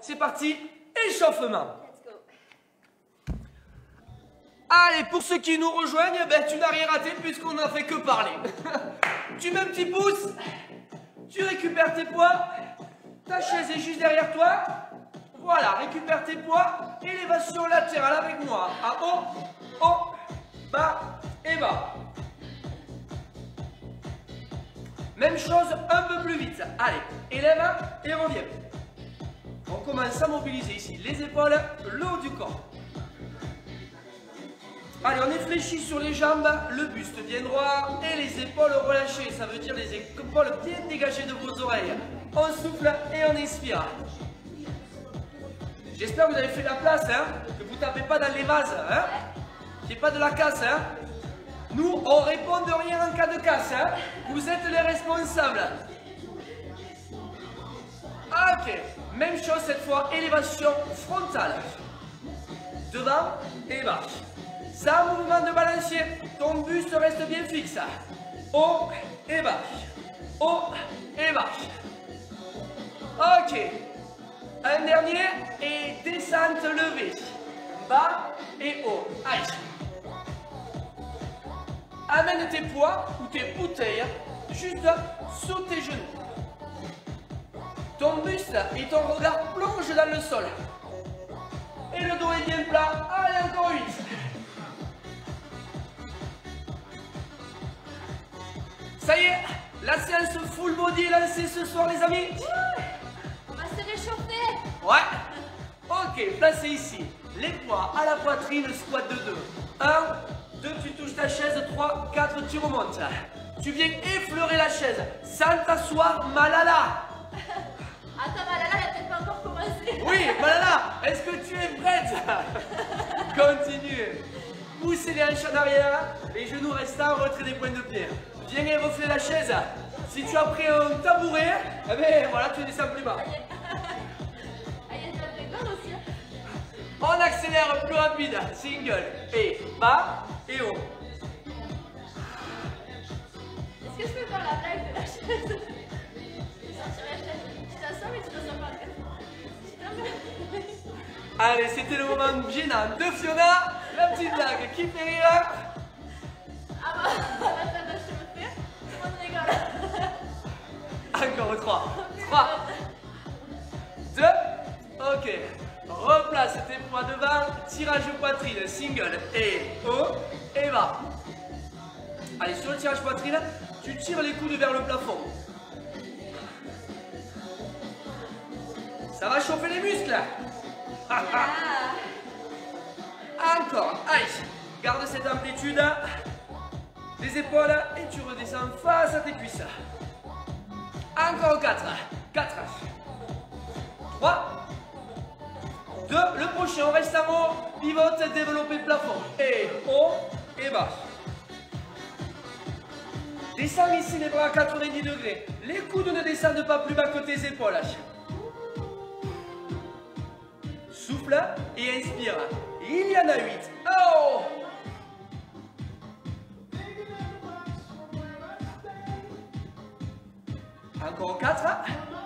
C'est parti, échauffement. Let's go. Allez, pour ceux qui nous rejoignent, ben, tu n'as rien raté puisqu'on n'a fait que parler. Tu mets un petit pouce, tu récupères tes poids, ta chaise est juste derrière toi. Voilà, récupère tes poids, élévation latérale avec moi. À haut, bas et bas. Même chose, un peu plus vite. Allez, élève et reviens. On commence à mobiliser ici les épaules, le haut du corps. Allez, on est fléchi sur les jambes, le buste bien droit et les épaules relâchées. Ça veut dire les épaules bien dégagées de vos oreilles. On souffle et on inspire. J'espère que vous avez fait la place, hein, que vous ne tapez pas dans les vases, hein, qu'il n'y ait pas de la casse. Hein. Nous, on répond de rien en cas de casse. Hein. Vous êtes les responsables. Ok, même chose cette fois, élévation frontale. Devant et bas. Sans mouvement de balancier, ton buste reste bien fixe. Haut et bas. Haut et bas. Ok. Un dernier et descente levée. Bas et haut. Aïe. Amène tes poids ou tes bouteilles juste sous tes genoux. Ton buste et ton regard plongent dans le sol. Et le dos est bien plat. Allez, encore 8. Ça y est, la séance full body est lancée ce soir, les amis. On va se réchauffer. Ouais. Ok, placez ici. Les poids à la poitrine, squat de 2. 1, 2, tu touches ta chaise. 3, 4, tu remontes. Tu viens effleurer la chaise sans t'asseoir, Malala. Attends, Malala, elle a peut-être pas encore commencé. Oui, Malala, est-ce que tu es prête? Continue. Poussez les hanches en arrière, les genoux restent en retrait des pointes de pied. Viens érofler la chaise. Si tu as pris un tabouret, eh bien voilà, tu descends plus bas. Ah, il y a de la fréquence aussi. On accélère plus rapide. Single et bas et haut. Est-ce que je peux faire la blague de la chaise? Je sortir la chaise. Tu t'assois, mais tu t'assois pas. Allez, c'était le moment gênant de Fiona. La petite blague qui fait rire. Ah bah, on va faire de chauffer. Tout le monde rigole. Encore 3. 3. 2. Ok. Replace tes poids devant. Tirage poitrine. Single et haut et bas. Allez, sur le tirage poitrine, tu tires les coudes vers le plafond. Ça va chauffer les muscles. Encore. Allez, garde cette amplitude. Les épaules et tu redescends face à tes cuisses. Encore 4. 4. 3. 2. Le prochain, on reste en haut. Pivote, développer le plafond. Et haut et bas. Descends ici les bras à 90 degrés. Les coudes ne descendent pas plus bas que tes épaules. Souffle et inspire. Il y en a 8. Oh! Encore 4.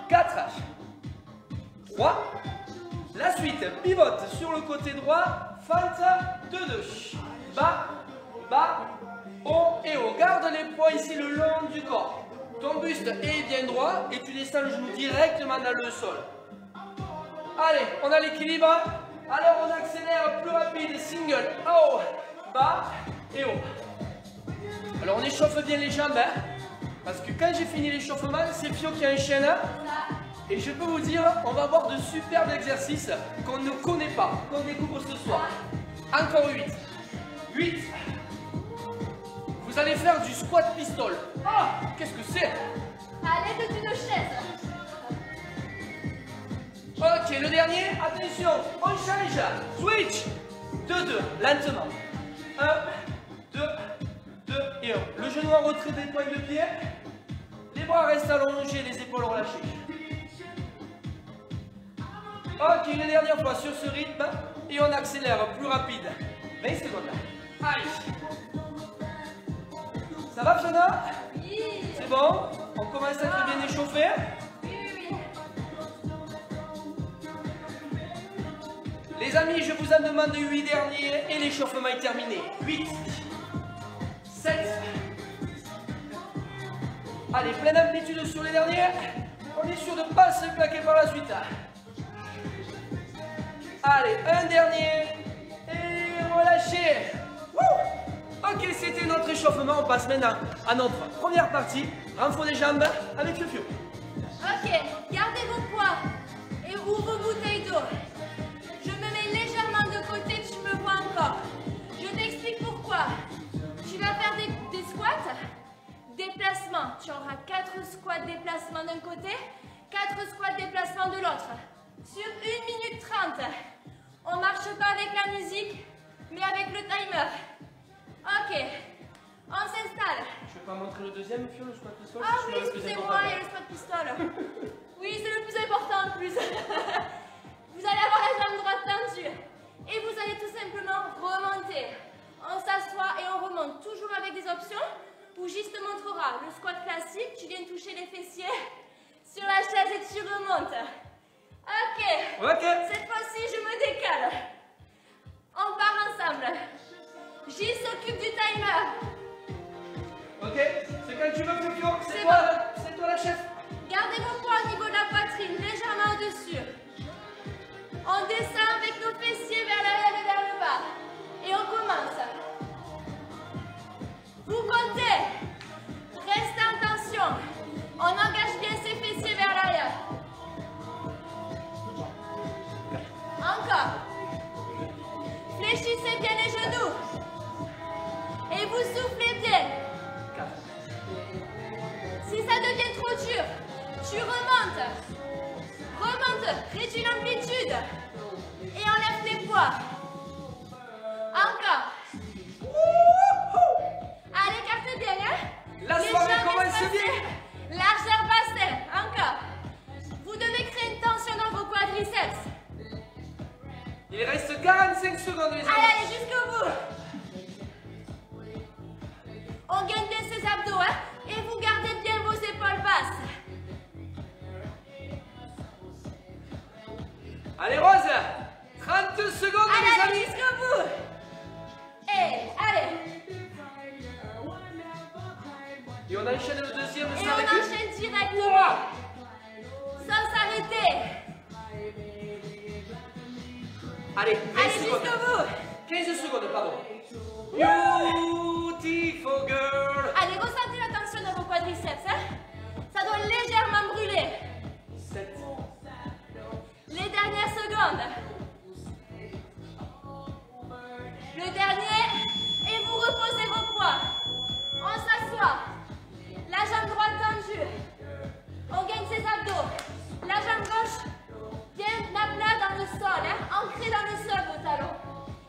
4. 3. La suite, pivote sur le côté droit. Fente de 2. Bas, bas, haut et haut. Garde les poids ici le long du corps. Ton buste est bien droit et tu descends le genou directement dans le sol. Allez, on a l'équilibre. Alors on accélère plus rapide. Single, haut, bas et haut. Alors on échauffe bien les jambes. Hein, parce que quand j'ai fini l'échauffement, c'est Fio qui enchaîne. Et je peux vous dire, on va avoir de superbes exercices qu'on ne connaît pas, qu'on découvre ce soir. Encore 8. 8. Vous allez faire du squat pistol. Ah, qu'est-ce que c'est? À l'aide d'une chaise. Ok, le dernier, attention, on change. Switch. 2, 2, lentement. 1, 2, 2 et 1. Le genou en retrait des pointes de pied. Les bras restent allongés, les épaules relâchées. Ok, une dernière fois sur ce rythme. Et on accélère plus rapide. 20 secondes. Allez. Ça va, Fiona? Oui. C'est bon? On commence à être bien échauffé. Oui. Les amis, je vous en demande 8 derniers et l'échauffement est terminé. 8, 7. Allez, pleine amplitude sur les derniers. On est sûr de ne pas se claquer par la suite. Allez, un dernier. Et relâchez. Ok, c'était notre échauffement. On passe maintenant à notre première partie. Renfort des jambes avec le fio. Ok, gardez vos poids et ouvre vos bouteilles d'eau. Je me mets légèrement de côté, tu me vois encore. Je t'explique pourquoi. Tu vas faire des squats, déplacements. Tu auras 4 squats déplacements d'un côté, 4 squats déplacements de l'autre. Sur 1 minute 30. On marche pas avec la musique, mais avec le timer. Ok, on s'installe. Je vais pas montrer le deuxième fio, le squat pistol. Ah oui, excusez-moi, il y a le squat pistol. Oui, c'est le plus important en plus. Vous allez avoir la jambe droite tendue. Et vous allez tout simplement remonter. On s'assoit et on remonte. Toujours avec des options où Gis te montrera le squat classique. Tu viens toucher les fessiers sur la chaise et tu remontes. Ok. Cette fois-ci, je me décale. On part ensemble. Gis s'occupe du timer. Ok, c'est quand tu veux, Fio. C'est toi la chef. Gardez vos poids au niveau de la poitrine, légèrement au-dessus. On descend avec nos fessiers vers l'arrière et vers le bas. Et on commence. Vous comptez. Restez en tension. On engage bien ses fessiers vers l'arrière. Encore. Fléchissez bien les genoux. Et vous soufflez bien. Si ça devient trop dur, tu remontes. Remonte, réduis l'amplitude. Et enlève tes poids. Encore. Allez, écartez bien, hein? La soirée commence bien. Largeur bassin. Encore. Vous devez créer une tension dans vos quadriceps. Il reste 45 secondes, les amis. Allez, jusqu'au bout. On gagne bien ses abdos, hein? Et vous gardez bien vos épaules basses. Allez, Rose, 30 secondes, les Allez, amis. jusqu'au bout. Et allez. Et on enchaîne le deuxième Et sans on recul. enchaîne directement. Sans s'arrêter. Allez, 20 Allez, secondes. jusqu'au bout. 15 secondes, pardon. Beautiful girl. Allez, ressentez la tension dans vos quadriceps, hein? Ça doit légèrement brûler. 7. Les dernières secondes. Le dernier. Et vous reposez vos poids. On s'assoit. La jambe droite tendue. On gagne ses abdos. La jambe gauche bien à plat dans le sol, hein? Ancrée dans le sol, vos talons.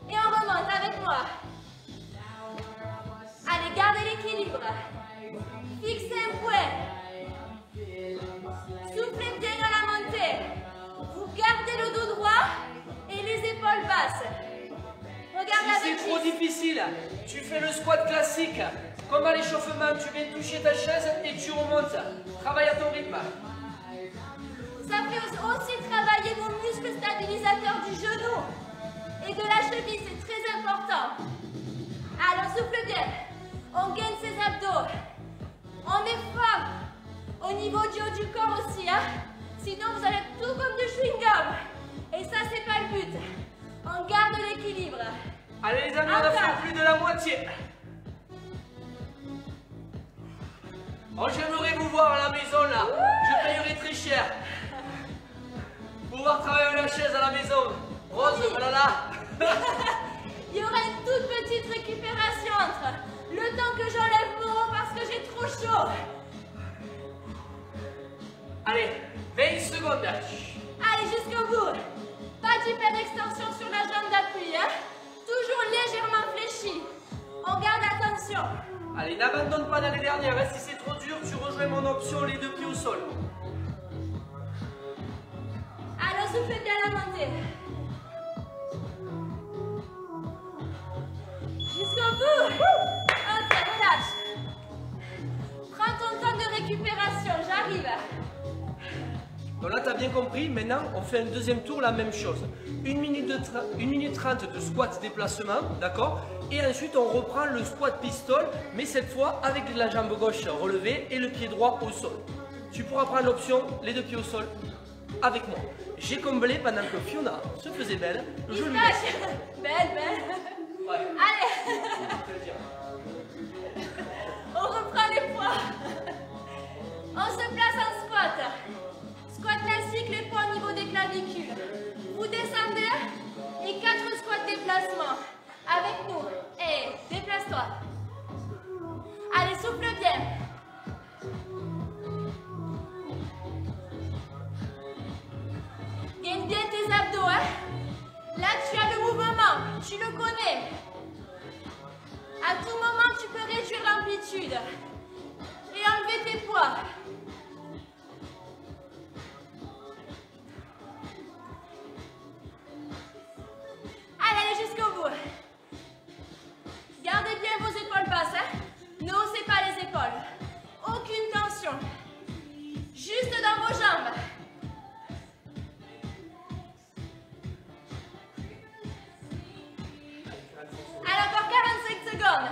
Et on remonte avec moi. Allez, gardez l'équilibre. Fixez un point. Soufflez bien à la montée. Vous gardez le dos droit et les épaules basses. Regardez Si avec c'est trop Gis. difficile, tu fais le squat classique. Comme à l'échauffement, tu viens toucher ta chaise et tu remontes. Travaille à ton rythme. Ça fait aussi travailler vos muscles stabilisateurs du genou et de la cheville, c'est très important. Alors souffle bien. On gagne ses abdos. On est fort au niveau du haut du corps aussi, hein? Sinon vous allez être tout comme du chewing-gum. Et ça, c'est pas le but. On garde l'équilibre. Allez les amis, on a fait plus de la moitié. Oh, j'aimerais vous voir à la maison là. Je payerai très cher. Pouvoir travailler la chaise à la maison. Rose, Oui. voilà là. Il y aura une toute petite récupération entre le temps que j'enlève mon haut parce que j'ai trop chaud. Allez, 20 secondes. Allez, jusqu'au bout. Pas d'hyperextension sur la jambe d'appui, hein? Toujours légèrement fléchi. On garde attention. Allez, n'abandonne pas dans les dernières. Si c'est trop dur, tu rejoins mon option, les deux pieds au sol. Alors, soufflez bien la montée. Jusqu'au bout. Ok, relâche. Prends ton temps de récupération, j'arrive. Ton Là, tu as bien compris. Maintenant, on fait un deuxième tour, la même chose. 1 minute 30 de squat déplacement, d'accord? Et ensuite, on reprend le squat pistol, mais cette fois avec la jambe gauche relevée et le pied droit au sol. Tu pourras prendre l'option les deux pieds au sol avec moi. J'ai comblé pendant que Fiona se faisait belle. Je lui laisse. Belle. Ouais. Allez. On reprend les poids. On se place en squat. Squat classique, les poids au niveau des clavicules. Vous descendez et 4 squats déplacement. Avec nous. Et déplace-toi. Allez, souffle bien. Gagne bien tes abdos, hein. Là, tu as le mouvement, tu le connais. À tout moment, tu peux réduire l'amplitude et enlever tes poids. Allez jusqu'au bout. Gardez bien vos épaules basses, hein. Ne haussez pas les épaules. Aucune tension. Juste dans vos jambes. Allez, encore 45 secondes.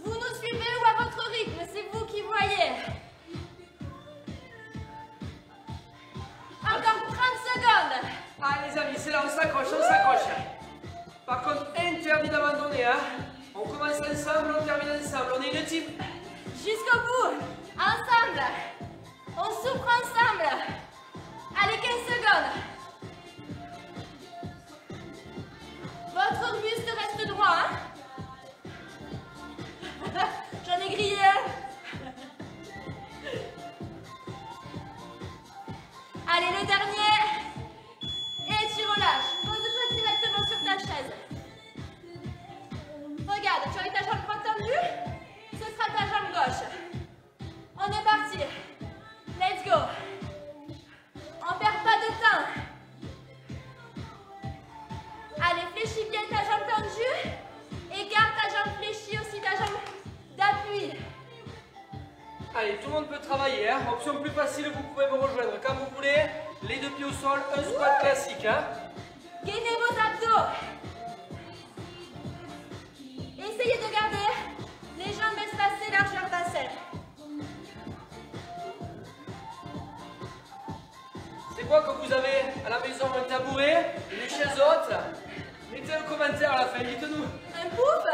Vous nous suivez ou à votre rythme, c'est vous qui voyez. Encore 30 secondes. Allez les amis, c'est là, on s'accroche. Par contre, interdit d'abandonner, hein. On commence ensemble, on termine ensemble, on est une team. Jusqu'au bout, ensemble. On souffre ensemble. Allez, 15 secondes. Votre buste reste droit, hein. J'en ai grillé. Allez, le dernier. Et tu relâches. Pose-toi directement sur ta chaise. Regarde, tu as ta jambe droite tendue. Ce sera ta jambe gauche. On est parti. Let's go. On perd pas de temps. Allez, fléchis bien ta jambe tendue. Et garde ta jambe fléchie aussi, ta jambe d'appui. Allez, tout le monde peut travailler, hein. Option plus facile, vous pouvez me rejoindre quand vous voulez. Les deux pieds au sol, un squat classique, hein. Gainez vos abdos. Essayez de garder les jambes espacées, largeur d'assiette. C'est quoi quand vous avez à la maison un tabouret, une chaise haute? Mettez un commentaire à la fin, dites-nous. Un pouf,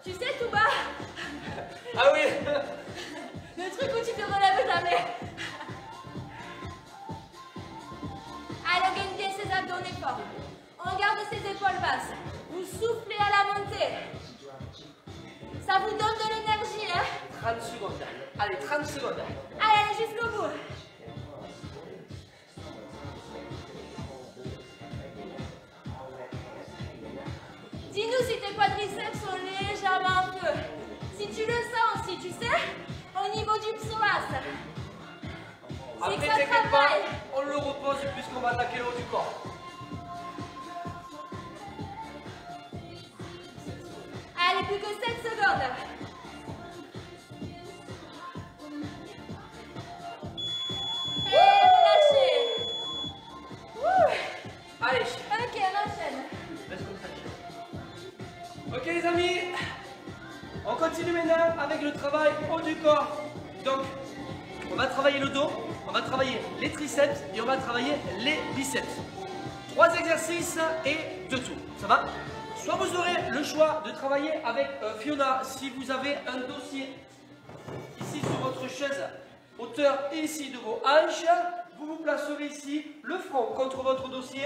tu sais tout bas. Ah oui. Le truc où tu te relèves jamais. Allez, on gagne bien ses abdos, on est fort. On garde ses épaules basses. Vous soufflez à la montée. Ça vous donne de l'énergie, hein. 30 secondes. Allez, 30 secondes. Allez, jusqu'au bout. Dis-nous si tes quadriceps sont légèrement en feu. Si tu le sens aussi, tu sais, au niveau du psoas. Après, C'est que ça t'inquiète pas, travaille. on le repose puisqu'on va attaquer le haut du corps. Allez, plus que 7 secondes. Et relâchez. Allez. Ok, on enchaîne. Reste comme ça. Ok les amis, on continue maintenant avec le travail haut du corps. Donc, on va travailler le dos, on va travailler les triceps et on va travailler les biceps. 3 exercices et 2 tours, ça va? Soit vous aurez le choix de travailler avec Fiona si vous avez un dossier ici sur votre chaise, hauteur ici de vos hanches. Vous vous placerez ici, le front contre votre dossier,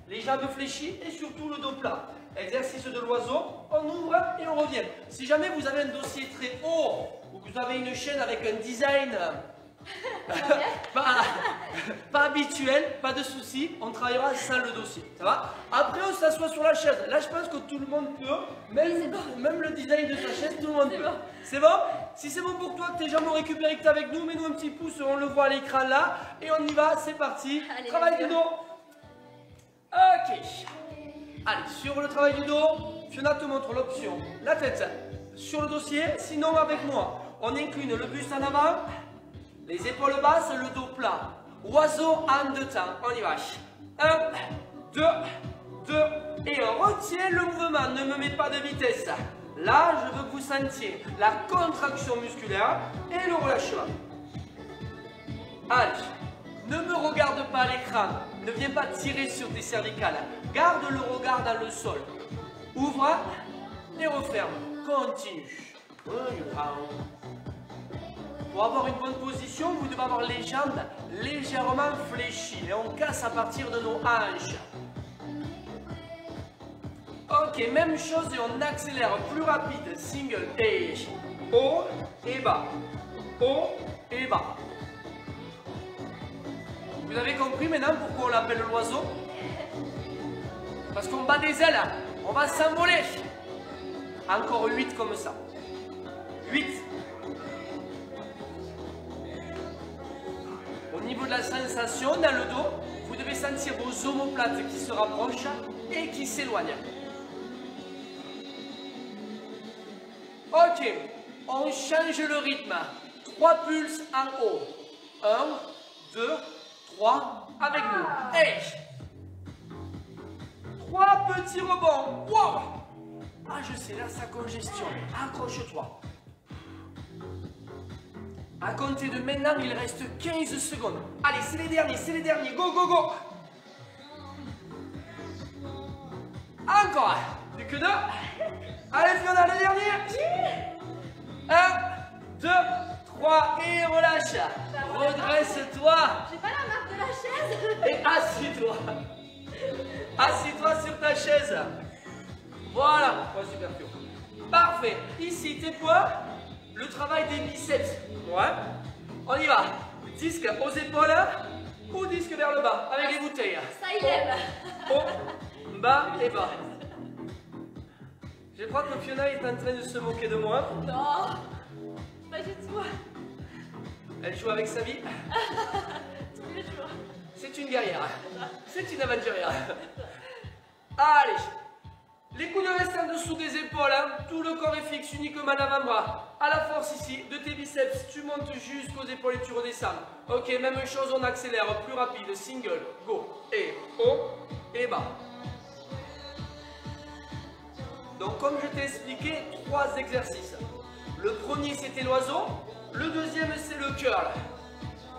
les jambes fléchies et surtout le dos plat. Exercice de l'oiseau, on ouvre et on revient. Si jamais vous avez un dossier très haut ou que vous avez une chaîne avec un design pas habituel, pas de souci, on travaillera sans le dossier, ça va? Après on s'assoit sur la chaise, là je pense que tout le monde peut, même le design de ta chaise, tout le monde peut. C'est bon? Si c'est bon pour toi, que tes jambes ont récupéré, que tu es avec nous, mets-nous un petit pouce, on le voit à l'écran là, et on y va, c'est parti. Allez, Travail du dos. Ok. Allez, sur le travail du dos, Fiona te montre l'option, la tête sur le dossier, sinon avec moi. On incline le buste en avant, les épaules basses, le dos plat. Oiseau en 2 temps, on y va. 1, 2, 2, et on retient le mouvement, ne me mets pas de vitesse. Là, je veux que vous sentiez la contraction musculaire et le relâchement. Allez, ne me regarde pas à l'écran, ne viens pas tirer sur tes cervicales. Garde le regard dans le sol. Ouvre et referme. Continue. Pour avoir une bonne position, vous devez avoir les jambes légèrement fléchies. Et on casse à partir de nos hanches. Ok, même chose et on accélère plus rapide. Single et haut et bas. Haut et bas. Vous avez compris maintenant pourquoi on l'appelle l'oiseau? Parce qu'on bat des ailes, on va s'envoler. Encore 8 comme ça. 8. Au niveau de la sensation dans le dos, vous devez sentir vos omoplates qui se rapprochent et qui s'éloignent. Ok, on change le rythme. 3 pulses en haut. 1, 2, 3, avec nous. Et 3 petits rebonds. Wow! Ah, je sais, là, ça congestionne. Accroche-toi. À compter de maintenant, il reste 15 secondes. Allez, c'est les derniers, c'est les derniers. Go, go, go! Encore. Plus que 2. Allez, Fiona, le dernier. 1, 2, 3, et relâche. Redresse-toi. J'ai pas la marque de la chaise. Et assis-toi. Assis-toi sur ta chaise. Voilà. Ouais, super cool. Parfait. Ici, tes poids. Le travail des biceps. Ouais. On y va. Disque aux épaules ou disque vers le bas avec les bouteilles. Ça y est. Haut, bas et bas. Je crois que Fiona est en train de se moquer de moi. Non, pas du tout. Elle joue avec sa vie. Tous les jours. C'est une guerrière. C'est une aventurière. Allez. Les coudes restent en dessous des épaules. Tout le corps est fixe, uniquement l'avant-bras. À la force ici, de tes biceps, tu montes jusqu'aux épaules et tu redescends. Ok, même chose, on accélère. Plus rapide. Single, go. Et haut et bas. Donc comme je t'ai expliqué, 3 exercices. Le premier c'était l'oiseau, le deuxième c'est le curl.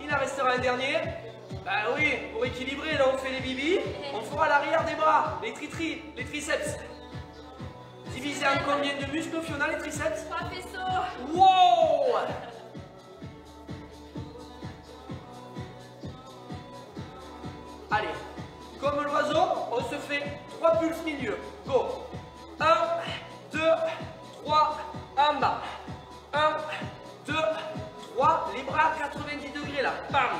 Il en restera un dernier. Bah oui, pour équilibrer, là on fait les bibis, on fera l'arrière des bras, les tritris, les triceps. Divisé en combien de muscles, Fiona, les triceps? 3 faisceaux. Wow! Allez, comme l'oiseau, on se fait 3 pulses milieu. Go! 1, 2, 3, en bas. 1, 2, 3, les bras à 90 degrés là. Bam,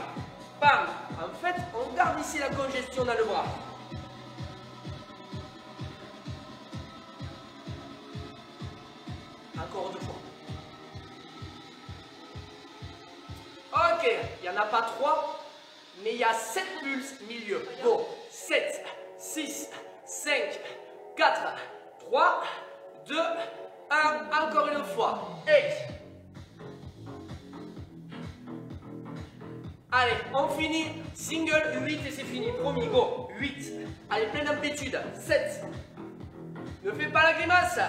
bam. En fait, on garde ici la congestion dans le bras. Encore 2 fois. Ok, il n'y en a pas 3, mais il y a 7 pulses milieu. Go, 7, 6, 5, 4, 3, 2, 1, encore une fois. Et allez, on finit. Single, 8 et c'est fini. Promis, go. 8. Allez, pleine amplitude. 7. Ne fais pas la grimace.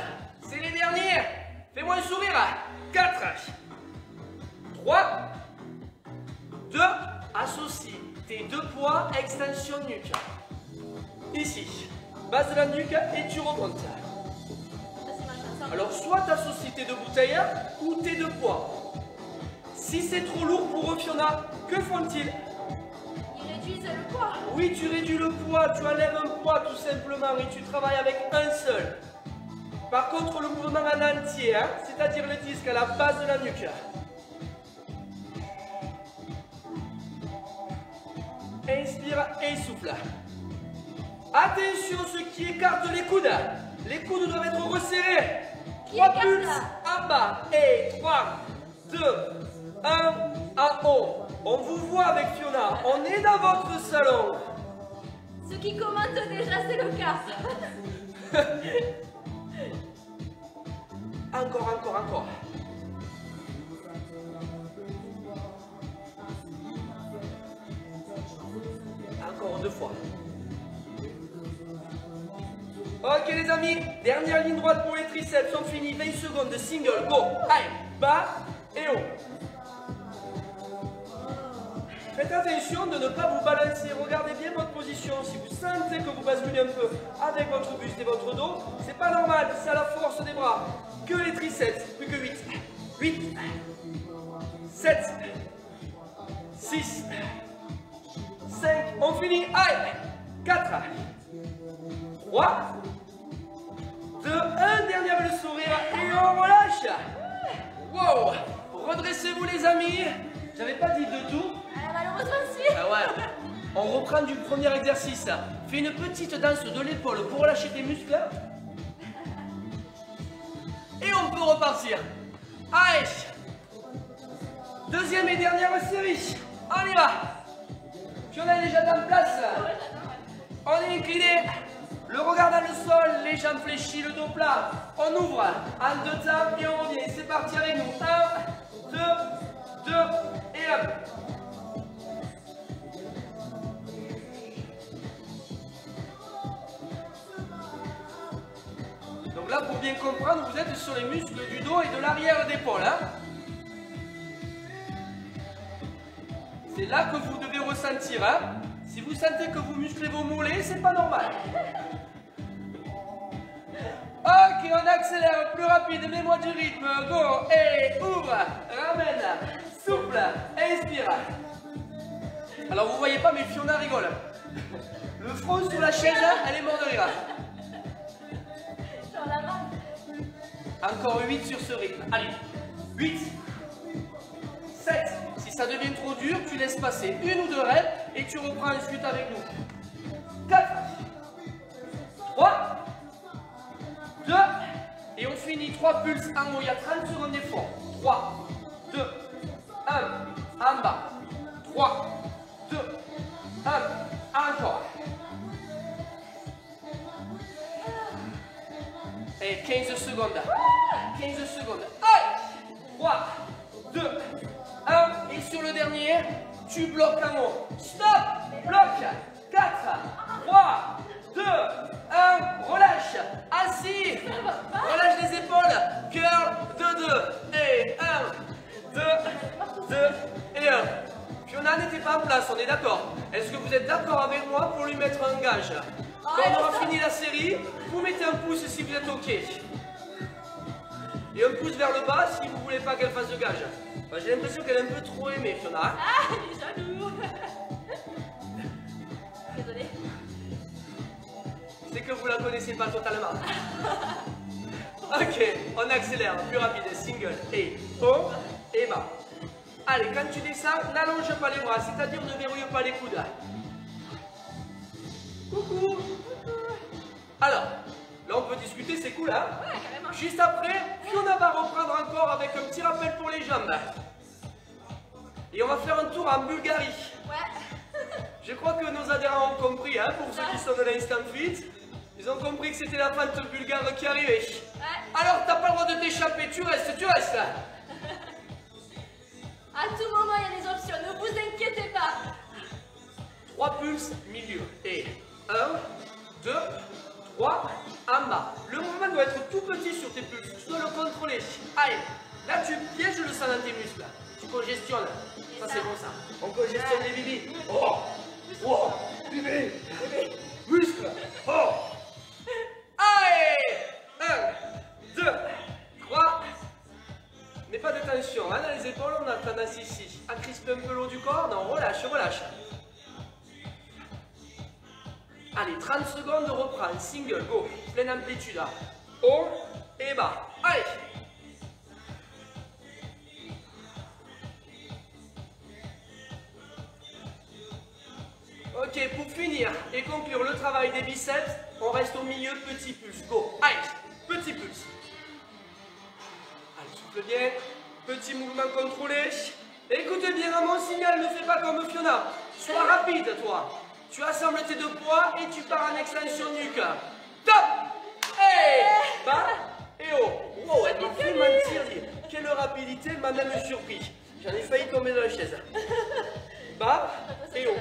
C'est les derniers. Fais-moi un sourire. 4. 3. 2. Associe tes 2 poids, extension nuque. Ici. Base de la nuque et tu remontes. Alors, soit tu associes tes 2 bouteilles ou tes 2 poids. Si c'est trop lourd pour eux, Fiona, que font-ils? Ils réduisent le poids. Oui, tu réduis le poids, tu enlèves un poids tout simplement et tu travailles avec un seul. Par contre, le mouvement en entier, hein, c'est-à-dire le disque à la base de la nuque. Inspire et souffle. Attention, ceux qui écartent les coudes. Les coudes doivent être resserrés. 3 pulses en bas. Et 3, 2, 1, en haut. On vous voit avec Fiona. On est dans votre salon. Ceux qui commentent déjà, c'est le cas. Encore, encore, encore. Encore 2 fois. Ok les amis, dernière ligne droite pour les triceps, on finit, 20 secondes de single, go, allez, bas et haut. Faites attention de ne pas vous balancer, regardez bien votre position, si vous sentez que vous basculez un peu avec votre buste et votre dos, c'est pas normal, c'est à la force des bras, que les triceps, plus que 8, 7, 6, 5, on finit, allez, 4, 3, 2, 1, dernier avec le sourire et on relâche. Wow, redressez-vous les amis, j'avais pas dit de tout. Malheureusement si. Ah ouais. On reprend du premier exercice. Fais une petite danse de l'épaule pour relâcher tes muscles. Et on peut repartir. Allez. Deuxième et dernière série. On y va. Puis on est déjà en place. On est incliné. Le regard dans le sol, les jambes fléchies, le dos plat. On ouvre en 2 temps et on revient. C'est parti avec nous. 1, 2, 2 et 1. Donc là, pour bien comprendre, vous êtes sur les muscles du dos et de l'arrière d'épaule. Hein? C'est là que vous devez ressentir. Hein? Si vous sentez que vous musclez vos mollets, c'est pas normal. Ok, on accélère, plus rapide, mets-moi du rythme. Go, et ouvre, ramène, souffle, inspire. Alors vous voyez pas, mais Fiona rigole. Le front sur la chaise, elle est morte de rire. Encore 8 sur ce rythme. Allez, 8, 7. Si ça devient trop dur, tu laisses passer 1 ou 2 reps et tu reprends ensuite avec nous. 4, 3, 2, et on finit 3 pulses en haut. Il y a 30 secondes d'effort. 3, 2, 1, en bas. 3, 2, 1, encore. Et 15 secondes. 15 secondes. Allez, 3, 2, 1. Et sur le dernier, tu bloques en haut. Stop. Bloque. 4, 3, 2, 1. Relâche. Assis. Relâche les épaules. Curl de 2. Et 1, 2, 2 et 1. Fiona n'était pas en place, on est d'accord. Est-ce que vous êtes d'accord avec moi pour lui mettre un gage? Quand on aura fini la série, vous mettez un pouce si vous êtes OK. Et un pouce vers le bas si vous ne voulez pas qu'elle fasse de gage. Enfin, j'ai l'impression qu'elle est un peu trop aimée, Fiona. Ah, il est jaloux. Désolée. C'est que vous la connaissez pas totalement. Ok, on accélère, plus rapide. Single et haut et bas. Allez, quand tu descends, n'allonge pas les bras, c'est-à-dire ne verrouille pas les coudes. Coucou. Alors, là on peut discuter, c'est cool, hein? Ouais, carrément. Juste après, Fiona va reprendre encore avec un petit rappel pour les jambes. Et on va faire un tour en Bulgarie. Ouais. Je crois que nos adhérents ont compris, hein, pour ceux qui sont de l'Instant Fit. Ils ont compris que c'était la pente bulgare qui arrivait. Ouais. Alors, t'as pas le droit de t'échapper, tu restes, tu restes. À tout moment, il y a des options, ne vous inquiétez pas. 3 pulses, milieu. Et 1, 2, 3, en bas. Le mouvement doit être tout petit sur tes pulses, tu dois le contrôler. Allez, là tu pièges le sang dans tes muscles. Tu congestionnes. Ça c'est bon ça. On congestionne les bibis. Oh, oh, bébé, bébé, muscles. Oh. Allez, 1, 2, 3. Mais pas de tension, hein, dans les épaules, on a tendance ici à crisper un peu l'eau du corps. Non, relâche, relâche. Allez, 30 secondes, reprends, single, go, pleine amplitude, haut et bas. Allez. Ok, pour finir et conclure le travail des biceps, on reste au milieu, petit pulse, go. Allez, petit pulse. Allez, souffle bien, petit mouvement contrôlé. Écoute bien à mon signal, ne fais pas comme Fiona. Sois rapide, toi. Tu assembles tes 2 poids et tu pars en extension nuque. Top. Et bas et haut. Oh, elle m'a fait mentir. Quelle rapidité, elle m'a même surpris. J'en ai failli tomber dans la chaise. Bas et haut.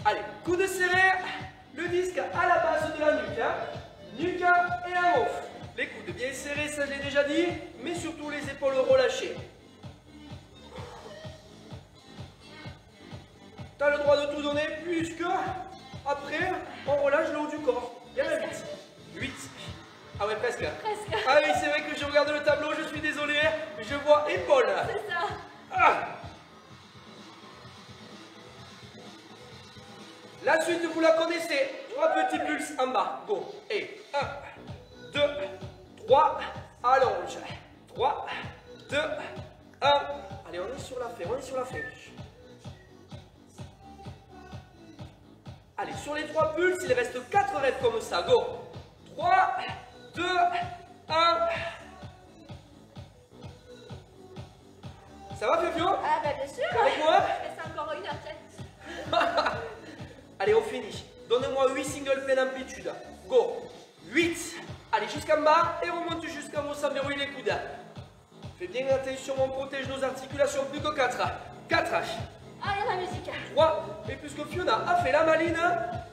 Allez, coude serré, le disque à la base de la nuque. Hein. Nuque et la gonfle. Les coudes bien serrés, ça je l'ai déjà dit, mais surtout les épaules relâchées. Tu as le droit de tout donner, puisque après, on relâche le haut du corps. Il y en a 8. 8. Ah ouais, presque. Presque. Ah oui, c'est vrai que je regarde le tableau, je suis désolé, je vois épaules. C'est ça. Ah. La suite, vous la connaissez. 3 petits pulses en bas. Go. Et 1, 2, 3, allonge. 3, 2, 1. Allez, on est sur la fin, on est sur la fin. Allez, sur les 3 pulses, il reste 4 reps comme ça. Go. 3, 2, 1. Ça va, Fio? Ah bah bien sûr. Avec moi? Je fais ça encore 1 heure, tiens. Allez, on finit. Donne-moi 8 single pen amplitude. Go. 8. Allez, jusqu'en bas et remonte jusqu'en haut sans verrouiller les coudes. Fais bien attention, on protège nos articulations. Plus que 4. 4. Ah, il y a la musique. 3. Et puisque Fiona a fait la maline,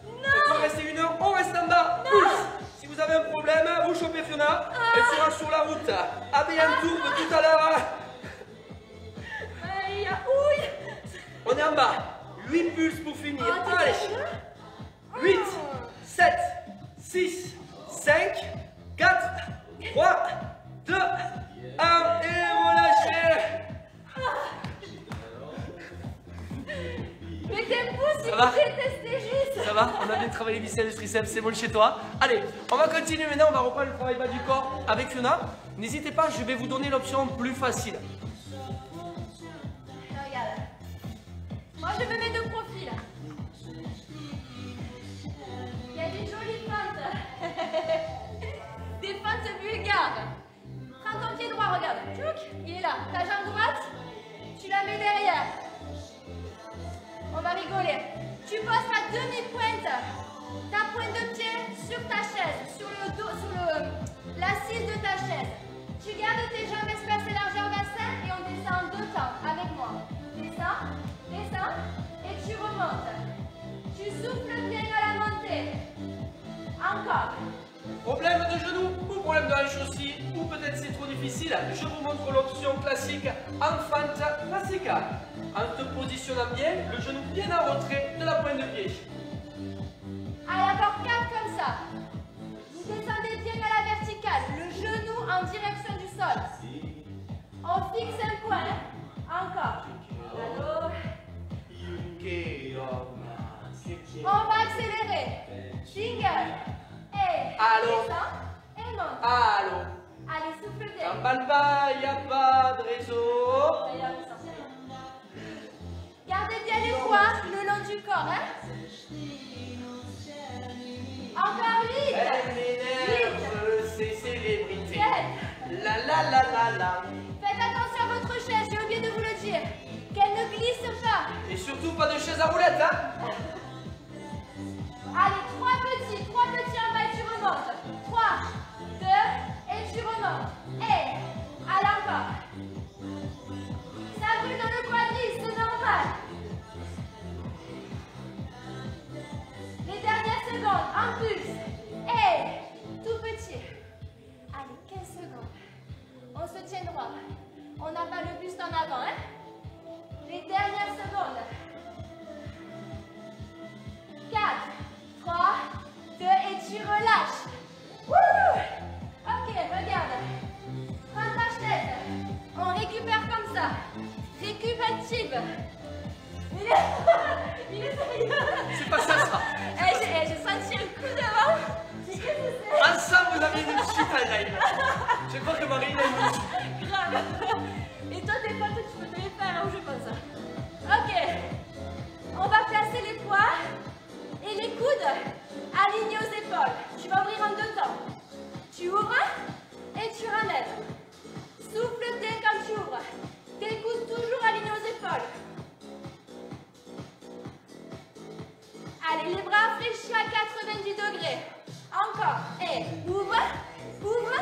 il peut rester 1 heure, on reste en bas. Non. Pulse. Si vous avez un problème, vous chopez Fiona. Elle sera sur la route. À Béantour tout à l'heure. Aïe, ouille. On est en bas. 8 pulses pour finir. Oh, Allez. 8, 7, 6, 5, 4, 3, 2, 1 et relâchez. Mais quel pouce, il va faut détester juste. Ça va? On a bien travaillé les biceps, les triceps, c'est bon chez toi. Allez, on va continuer maintenant, on va reprendre le travail bas du corps avec Fiona. N'hésitez pas, je vais vous donner l'option plus facile. Regarde. Moi, je me mets de profil. Il y a des jolies feintes. Des feintes vulgaires. Prends ton pied droit, regarde. Tchouk, il est là. Ta jambe droite, tu la mets derrière. On va rigoler. Tu poses ta demi-pointe, ta pointe de pied sur ta chaise, sur le dos, sur l'assise de ta chaise. Tu gardes tes jambes espacées largeur bassin et on descend en 2 temps avec moi. Descends, descends et tu remontes. Tu souffles bien à la montée. Encore. Problème de genou ou problème de hanche aussi, ou peut-être c'est trop difficile, je vous montre l'option classique en fente classique. En te positionnant bien, le genou bien en retrait de la pointe de pied. Allez, encore 4 comme ça. Vous descendez bien à la verticale, le genou en direction du sol. On fixe un point. Encore. Allô. On va accélérer. Single. Et Allô. descend et monte. Allô. Allez, souffle bien. T'emballes pas, il n'y a pas de réseau. Gardez bien les poids le long du corps, hein. Encore 8. Elle m'énerve, ces célébrités. 7. La la la la la. Faites attention à votre chaise, j'ai oublié de vous le dire. Qu'elle ne glisse pas. Et surtout pas de chaise à roulettes, hein. Allez, 3 petits en bas et tu remontes. 3, 2, et tu remontes. Et, allez encore. Ça brûle dans le quadriceps, c'est normal. Les dernières secondes, en pulse. Et, tout petit. Allez, 15 secondes. On se tient droit. On n'a pas le buste en avant, hein. Les dernières secondes. 4, 3, 2 et tu relâches. Wouh! Ok, regarde. Prends ta chaise. On récupère comme ça. Récupative. Il est sérieux. C'est pas ça, ça. J'ai senti un coup devant. Qu'est-ce que c'est? Ensemble, vous avez une petite highlight. Je crois que Marine a une petite. Grave. Et toi, tes potes, tu peux te les faire là où je pense. Ok. On va placer les poids et les coudes alignés aux épaules. Tu vas ouvrir en 2 temps. Tu ouvres et tu ramènes. Souffle bien quand tu ouvres. Tes coudes toujours alignés aux épaules. Allez, les bras fléchis à 90 degrés. Encore. Et ouvre, ouvre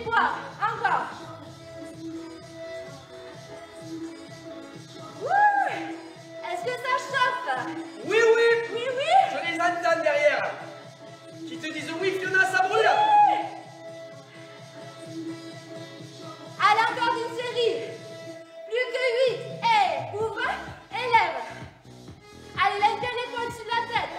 poids. Encore. Wouh! Est-ce que ça chauffe? Oui, oui. Oui, oui. Je les entends derrière. Qui te disent oui, Fiona, ça brûle. Allez, encore une série. Plus que 8. Et ouvre et lève. Allez, lève bien l'épaule au-dessus de la tête.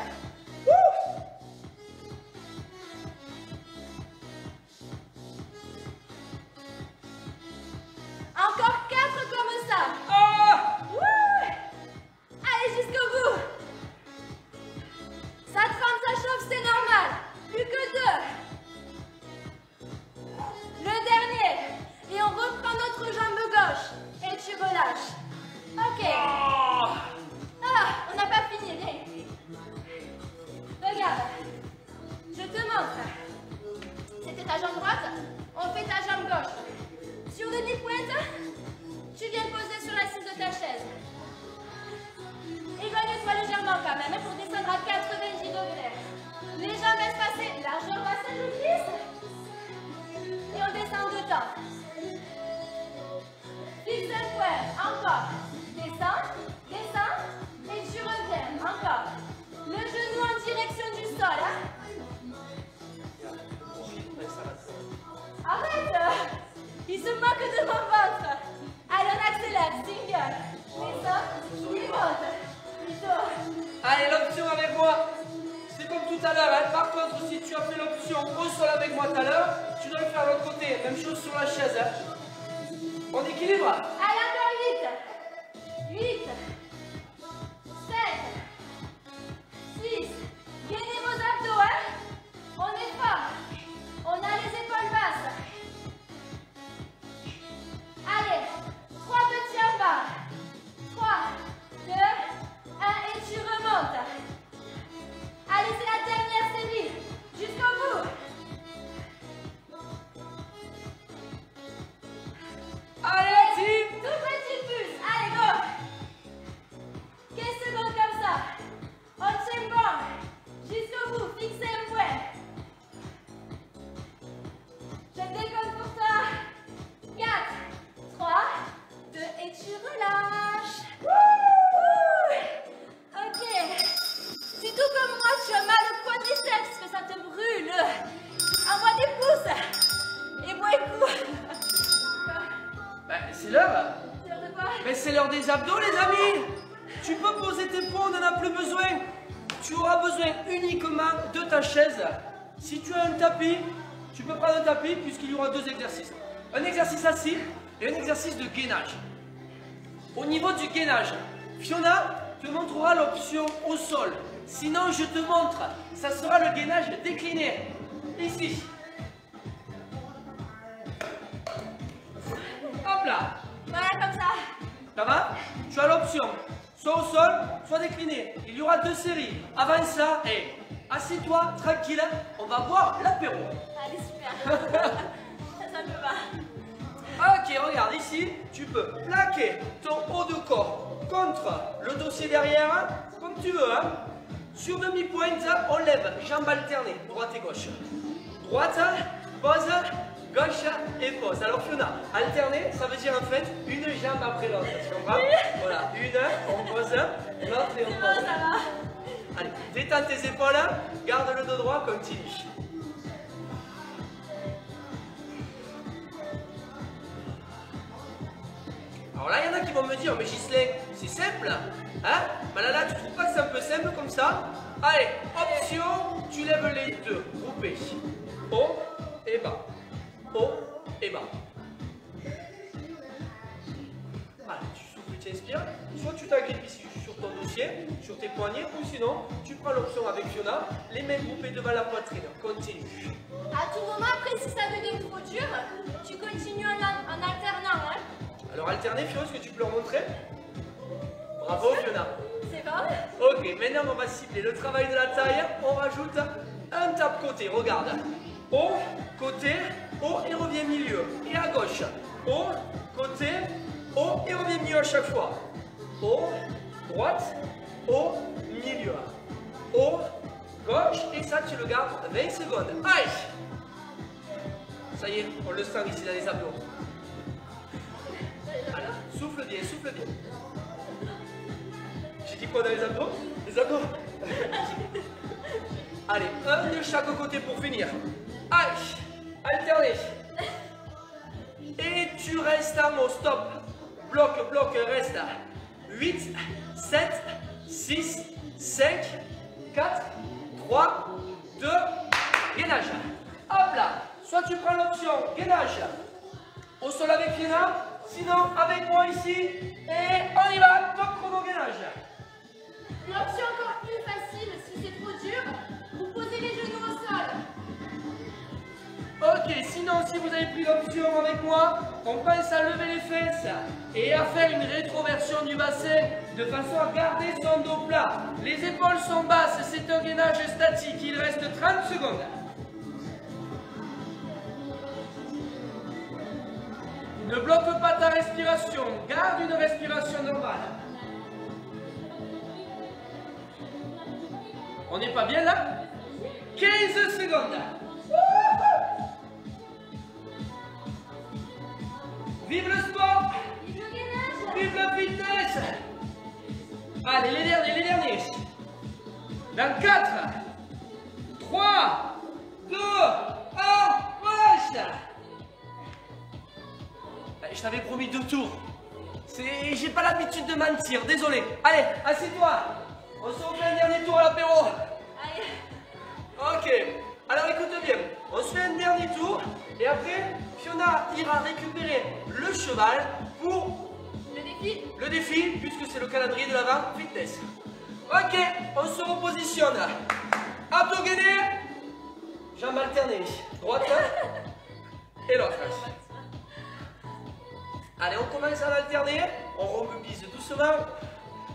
Encore 4 comme ça. Ah! Allez, jusqu'au bout. Ça trempe, ça chauffe, c'est normal. Plus que 2. Le dernier. Et on reprend notre jambe gauche. Et tu relâches. Ok. On n'a pas fini, viens. Regarde. Je te montre. C'était ta jambe droite. On fait ta jambe gauche. Sur demi-pointe, tu viens poser sur l'assise de ta chaise. Éloigne-toi légèrement quand même pour descendre à 90 degrés. Les jambes espacées, largeur bassin de cuisse. Et on descend de temps. Fixe un point, encore. Descends, descends, et tu reviens, encore. Le genou en direction du sol. Arrête! Il se moque de mon ventre. Allez, on accélère, single. Descends, il monte. Plutôt. Allez, l'option avec moi. C'est comme tout à l'heure. Hein. Par contre, si tu as fait l'option au sol avec moi tout à l'heure, tu dois le faire de l'autre côté. Même chose sur la chaise. Hein. On équilibre. Allez, encore 8. 8. 7. 6. Gainez vos abdos, hein. On est fort. On a les épaules basses. Allez, 3 petits en bas. 3, 2, 1 et tu remontes. Allez, c'est la dernière série. Jusqu'au bout. Allez, team. Tout petit pulse. Allez, go. 15 secondes comme ça. On tient bon. Jusqu'au bout. Fixez un point. Je décolle pour toi. 4, 3, 2 et tu relâches. Ok. Si tout comme moi tu as mal au quadriceps, que ça te brûle, envoie des pouces. Et bois un coup. Ben, c'est l'heure. C'est l'heure de quoi? Mais c'est l'heure des abdos, les amis. Tu peux poser tes poids, on n'en a plus besoin. Tu auras besoin uniquement de ta chaise. Si tu as un tapis, tu peux prendre un tapis puisqu'il y aura 2 exercices. Un exercice assis et un exercice de gainage. Au niveau du gainage, Fiona te montrera l'option au sol. Sinon, je te montre. Ça sera le gainage décliné. Ici. Hop là. Voilà, comme ça. Ça va? Tu as l'option, soit au sol, soit décliné. Il y aura 2 séries. Avant ça, assieds-toi, tranquille, on va boire l'apéro. Allez, super. ça me va. Ok, regarde, ici, tu peux plaquer ton haut de corps contre le dossier derrière, comme tu veux. Hein. Sur demi-pointe, on lève, jambes alternées, droite et gauche. Droite, pose, gauche et pose. Alors Fiona, alterner, ça veut dire en fait une jambe après l'autre, tu comprends? Voilà, une, on pose, l'autre et on pose. Ça va. Allez, détends tes épaules, garde le dos droit, continue. Alors là, il y en a qui vont me dire, mais Ghislain, c'est simple, hein? Mais là, tu trouves pas que c'est un peu simple comme ça? Allez, option, tu lèves les deux, groupés. Haut et bas. Haut et bas. Allez, tu souffles, tu inspires. Soit tu t'agrippes ici sur ton dossier, sur tes poignets, ou sinon, tu prends l'option avec Fiona, les mains groupées devant la poitrine. Continue. À tout moment, après, si ça devient trop dur, tu continues en alternant, hein? Alors, alterner, Fiona, est-ce que tu peux leur montrer? Bravo, Fiona. C'est bon? Ok, maintenant on va cibler le travail de la taille. On rajoute un tape-côté, regarde. Haut, côté, haut et revient milieu. Et à gauche. Haut, côté, haut et revient milieu à chaque fois. Haut, droite, haut, milieu. Haut, gauche et ça tu le gardes 20 secondes. Aïe! Ça y est, on le sent ici dans les abdos. Allez, souffle bien, souffle bien. J'ai dit quoi dans les abdos? Les abdos. Allez, un de chaque côté pour finir. Allez, alternez. Et tu restes à mot, stop. Bloc, bloc, reste à 8, 7, 6, 5, 4, 3, 2, gainage. Hop là. Soit tu prends l'option gainage au sol avec Fiona, sinon avec moi ici, et on y va, top chrono gainage. Une option encore plus facile, si c'est trop dur, vous posez les genoux au sol. Ok, sinon si vous avez pris l'option avec moi, on pense à lever les fesses et à faire une rétroversion du bassin de façon à garder son dos plat. Les épaules sont basses, c'est un gainage statique, il reste 30 secondes. Ne bloque pas ta respiration, garde une respiration normale. On n'est pas bien là? 15 secondes. Vive le sport! Vive le gainage! Vive le fitness! Allez, les derniers. Dans 4, 3, 2, 1, wesh! Je t'avais promis 2 tours. J'ai pas l'habitude de mentir, désolé. Allez, assieds-toi. On se refait un dernier tour à l'apéro. Allez. Ok. Alors écoute bien. On se fait un dernier tour. Et après, Fiona ira récupérer le cheval pour le défi, puisque c'est le calendrier de l'avant fitness. Ok, on se repositionne. Abdos gainés. Jambes alternées. Droite et l'autre. Allez, on commence à alterner, on remobilise doucement.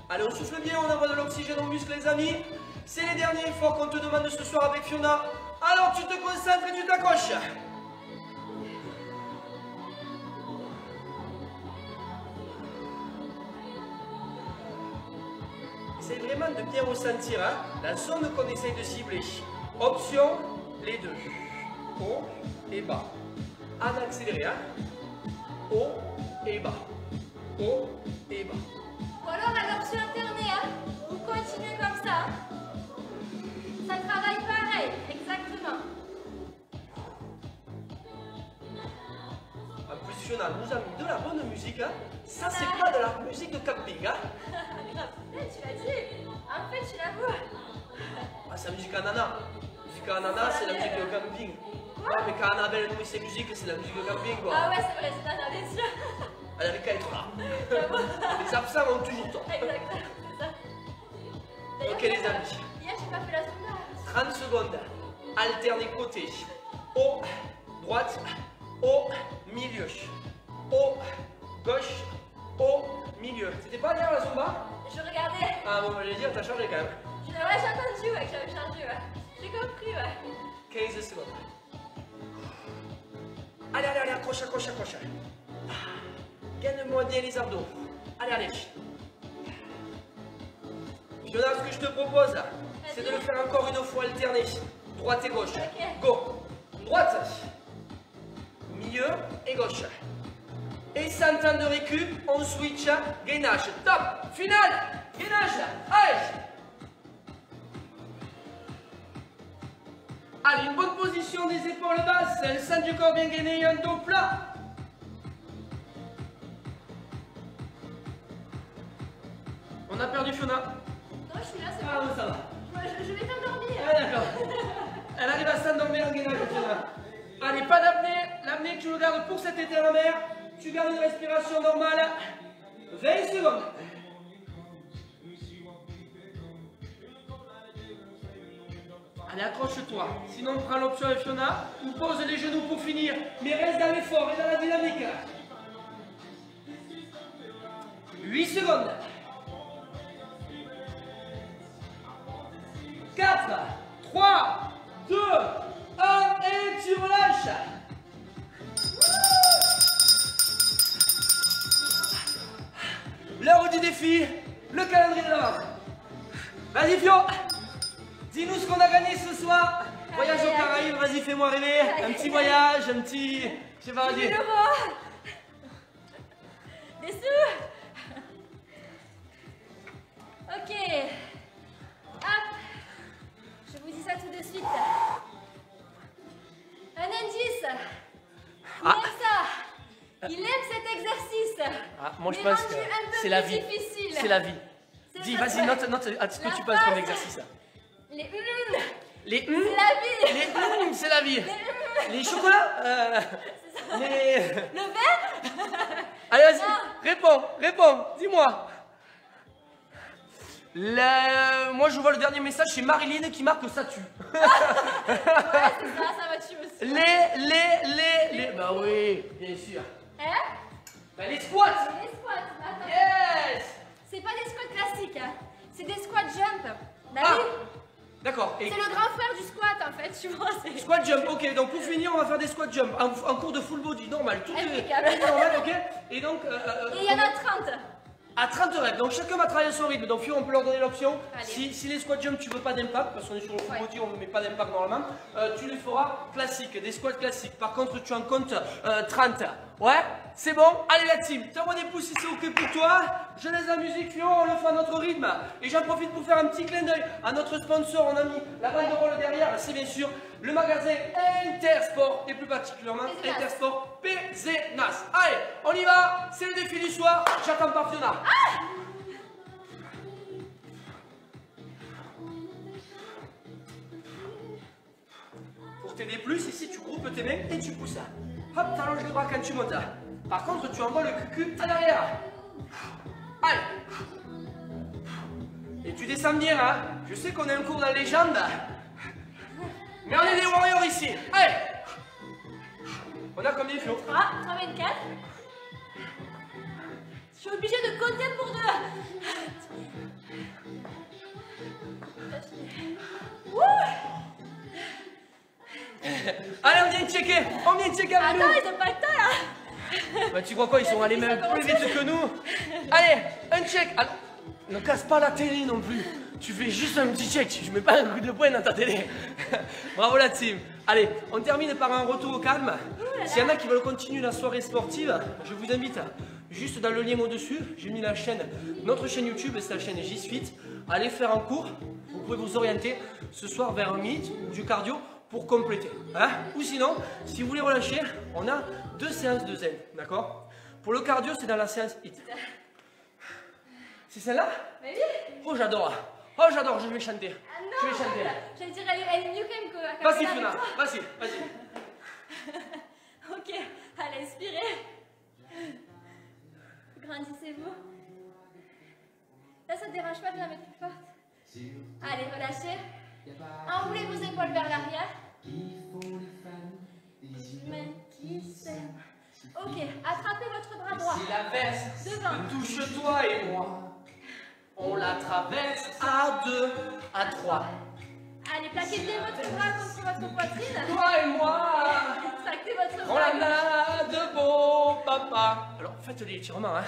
Allez, on souffle bien, on envoie de l'oxygène aux muscles, les amis. C'est les derniers efforts qu'on te demande ce soir avec Fiona. Alors, tu te concentres et tu t'accroches. Essaye vraiment de bien ressentir la zone qu'on essaye de cibler. Option, les deux. Haut et bas. En accéléré, haut et bas. Haut et bas. Ou alors à l'option alternée, vous continuez comme ça. Ça travaille pareil, exactement. En plus, Fiona nous a mis de la bonne musique. Ça, c'est pas de la musique de camping. Tu l'as dit. En fait, tu l'avoues. Ah, c'est la musique ananas. La musique ananas, c'est la musique de camping. Ah, mais quand Annabelle nous met ses musiques, c'est la musique de camping, quoi. Ah ouais, c'est vrai, c'est ça, bien sûr. Elle avait qu'à être là. Les absents ont toujours tort. Exactement, c'est ça. Ok, les amis. Hier, j'ai pas fait la sonde. 30 secondes. Alternez côté. Haut, droite, haut, milieu. Haut, gauche, haut, milieu. C'était pas hier la Zumba? Je regardais. Ah bon, je vais dire, t'as changé quand même. Ouais, j'ai entendu, ouais, que j'avais changé, ouais. J'ai compris, ouais. 15 secondes. Allez, allez, allez, accroche. Gagne-moi bien les abdos. Allez. Fiona, ce que je te propose, c'est de le faire encore une fois alterné. Droite et gauche. Okay. Go. Droite. Milieu et gauche. Et sans temps de récup, on switch. Gainage. Top. Final. Gainage. Allez. Allez, une bonne position des épaules basses, un centre du corps bien gainé et un dos plat. On a perdu Fiona. Non, je suis là, c'est Ah bon. non, ça va. Je vais t'endormir. Ah d'accord. Elle arrive à s'endormir en gainage, Fiona. Allez, pas d'apnée. L'apnée, tu le gardes pour cet été à la mer. Tu gardes une respiration normale. 20 secondes. Allez, accroche-toi. Sinon, on prend l'option avec Fiona. Ou pose les genoux pour finir. Mais reste dans l'effort et dans la dynamique. 8 secondes. 4, 3, 2, 1 et tu relâches. L'heure du défi, le calendrier de l'avant. Vas-y Fio, dis-nous ce qu'on a gagné ce soir Voyage aux Caraïbes, vas-y, fais-moi rêver. Un petit voyage, un petit... Je sais pas, vas-y. Des sous. Ok. Hop. Je vous dis ça tout de suite. Un indice. Il aime ça. Il aime cet exercice. Ah, moi je pense que c'est la vie. C'est la vie. Dis, vas-y, note ce que tu penses comme exercice. Les Les c'est la vie. Les c'est la vie. Les chocolats les... Le verre. Allez, vas-y, réponds, dis-moi. Moi je vois le dernier message, c'est Marilyn qui marque ça tue. Ouais, c'est ça va tuer aussi. Les... Bah oui, bien sûr. Hein? Bah les squats. Les squats, attends. Yes. C'est pas des squats classiques, hein. C'est des squats jump. Bah Ah, oui. d'accord. C'est le grand frère du squat en fait, tu vois. Squat jump, ok, donc pour finir on va faire des squat jump en cours de full body, normal, tout Impeccable. est normal, ok. Et donc... Et il y en a 30. À 30 reps, donc chacun va travailler son rythme, donc on peut leur donner l'option. Allez. Si les squat jump tu veux pas d'impact, parce qu'on est sur le full body, on ne met pas d'impact normalement, tu les feras classiques, des squats classiques. Par contre tu en comptes 30. Ouais, c'est bon. Allez la team, t'envoies des pouces si c'est ok pour toi. Je laisse la musique, Fio, on le fait à notre rythme. Et j'en profite pour faire un petit clin d'œil à notre sponsor, on a mis la banderole derrière, c'est bien sûr le magasin Intersport, et plus particulièrement Intersport Pézenas. Allez, on y va, c'est le défi du soir, j'attends pas Fiona. Pour t'aider plus, ici tu groupes tes mains et tu pousses. Hop, t'allonges les bras quand tu montes. Par contre, tu envoies le cul à l'arrière. Allez. Et tu descends bien, hein. Je sais qu'on a un cours dans les jambes. Mais on est des warriors ici. Allez. On a combien, Flo? 3, 24. Je suis obligée de compter pour 2. Allez, on vient checker avec nous. Attends, ils ont pas le temps là. Bah, tu crois quoi, ils sont allés même plus vite que nous. Allez, un check. Alors, ne casse pas la télé non plus. Tu fais juste un petit check. Je mets pas un coup de poing dans ta télé. Bravo la team. Allez, on termine par un retour au calme. S'il y en a qui veulent continuer la soirée sportive, je vous invite juste dans le lien au-dessus. J'ai mis la chaîne, notre chaîne YouTube, c'est la chaîne JSFit. Allez faire un cours. Vous pouvez vous orienter ce soir vers un meet ou du cardio pour compléter. Hein? Ou sinon, si vous voulez relâcher, on a 2 séances de zen. D'accord? Pour le cardio, c'est dans la séance HIIT. C'est celle-là? Mais oui. Oh, j'adore. Oh, j'adore, je vais chanter. Ah non. Je vais chanter. J'allais dire, elle est mieux quand même que. Vas-y, Fiona. Vas-y. Ok, allez, inspirez. Grandissez-vous. Là, ça ne te dérange pas de la mettre plus forte? Allez, relâchez. Enroulez vos épaules vers l'arrière. Mains qui s'aiment. Ok, attrapez votre bras droit. Si la verse Devant. touche toi et moi, on la traverse à 2, à 3. Allez, plaquez bien votre bras contre votre poitrine. Toi et moi, Tractez votre on bras. la de beau papa. Alors, faites les étirements, hein.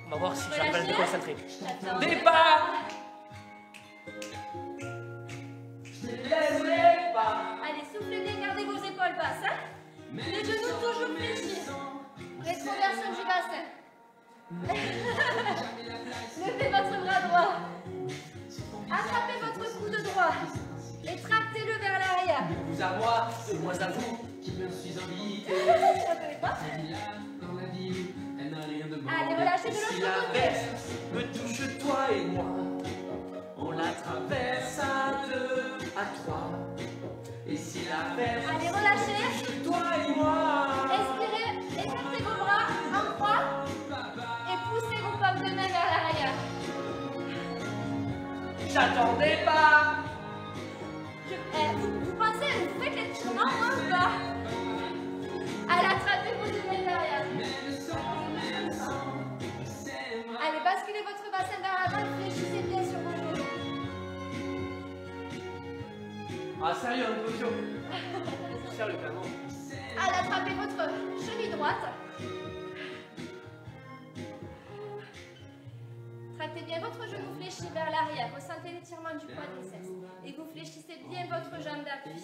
On va voir si j'arrive à le déconcentrer. Départ. Laisse-les pas. Allez, soufflez bien, gardez vos épaules basses. Hein. Les genoux toujours fléchis. Rétroversion du bassin. Levez votre bras droit. Attrapez votre coude droit. Et tractez-le vers l'arrière. Vous à moi, de moi à vous, qui me suis invité. Tu ne connais pas? Allez, relâchez de Si l'autre la côté. verse me touche toi et moi, on la traverse à 2, à 3. Et si la verse Allez, relâchez. touche toi et moi, Expirez, écartez vos bras en croix et poussez vos paumes de main vers l'arrière. j'attendais pas. Vous pensez, vous faites l'étirement ou pas? Allez, attrapez vos deux mains derrière. Allez, basculez votre bassin vers l'avant, fléchissez bien sur vos genoux. Ah sérieux, un peu chaud. Sérieux, vraiment. Allez, attrapez votre cheville droite. Tractez bien votre genou fléchi vers l'arrière. Ressentez l'étirement du poids des fesses. et vous fléchissez bien votre jambe d'appui.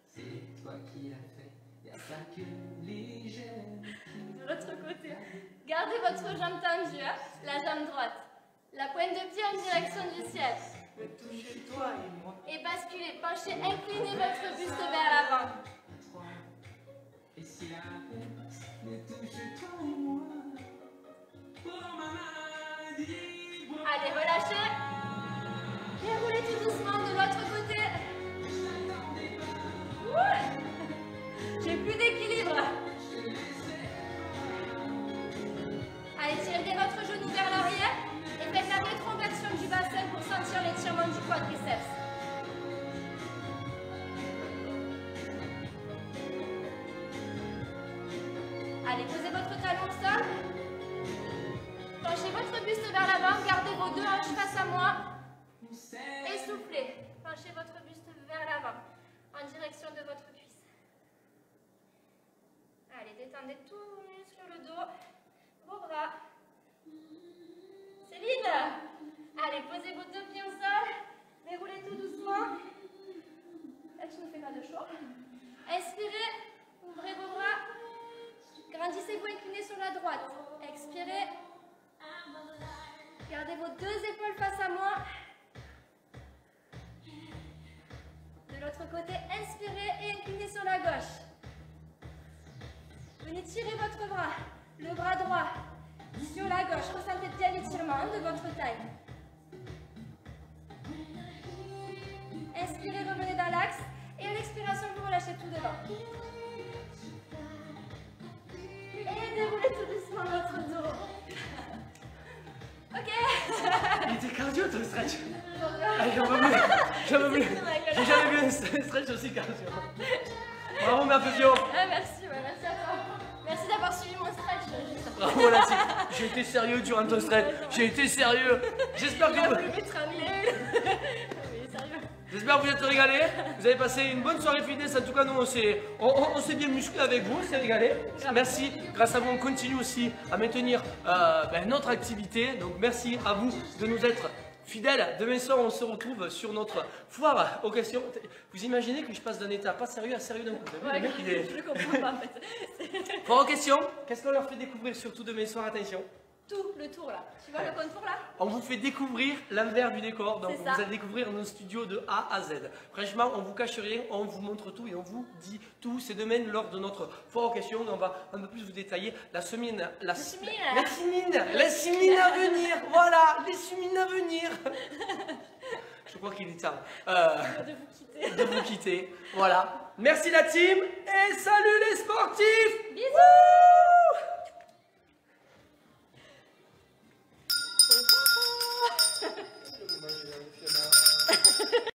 C'est toi qui l'as fait, y a pas que les jeunes. De l'autre côté, gardez votre jambe tendue, hein, la jambe droite. La pointe de pied en direction du ciel. Me toucher toi et moi. Et basculez, penchez, inclinez votre buste vers l'avant. Et si la peine me touche toi et moi, pour ma maladie, pour Allez, relâchez. Et roulez tout doucement de l'autre côté. Ouh. J'ai plus d'équilibre. Allez, tirez bien votre genou vers l'arrière et faites la rétronversion du bassin pour sentir l'étirement du quadriceps. Allez, posez votre talon au sol. Penchez votre buste vers l'avant, gardez vos deux hanches face à moi. Et soufflez. Penchez votre buste vers l'avant, en direction de votre cuisse. Allez, détendez tous vos muscles sur le dos, vos bras. Céline, allez, posez vos deux pieds au sol, déroulez tout doucement. Là, tu ne fais pas de chaud. Inspirez, ouvrez vos bras, grandissez-vous, inclinez sur la droite. Expirez, gardez vos deux épaules face à moi. De l'autre côté, inspirez et inclinez sur la gauche. Venez tirer votre bras, le bras droit sur la gauche. Ressentez bien l'étirement de votre taille. Inspirez, revenez dans l'axe. Et à l'expiration, vous relâchez tout devant. Et déroulez tout doucement votre dos. Ok. Il était cardio ton stretch. Pourquoi? Allez, j'en veux plus. J'ai jamais vu un stretch aussi cardio. Bravo Merfezio. Ah, merci, ouais, merci à toi. Merci d'avoir suivi mon stretch. Juste. Bravo la team. J'ai été sérieux durant ton stretch. J'ai été sérieux. J'espère Il a que voulu mettre un mail. Oui, sérieux. j'espère que vous êtes régalés. Vous avez passé une bonne soirée fitness. En tout cas, nous, on s'est bien musclé avec vous. On s'est régalé. Merci. Grâce à vous, on continue aussi à maintenir notre activité. Donc, merci à vous de nous être fidèles. Demain soir, on se retrouve sur notre foire aux questions. Vous imaginez que je passe d'un état pas sérieux à sérieux d'un coup. Vous avez vu, le mec, il est... Je ne comprends pas en fait. Foire aux questions. Qu'est-ce qu'on leur fait découvrir surtout demain soir? Attention. Tout le tour là. Tu vois le contour là? On vous fait découvrir l'envers du décor, donc C'est ça. vous allez découvrir nos studios de A à Z. Franchement, on vous cache rien, on vous montre tout et on vous dit tout. C'est demain lors de notre foire aux questions, on va un peu plus vous détailler la semaine à venir. Voilà, les semines à venir. Je crois qu'il est temps De vous quitter. Voilà. Merci la team et salut les sportifs. Bisous.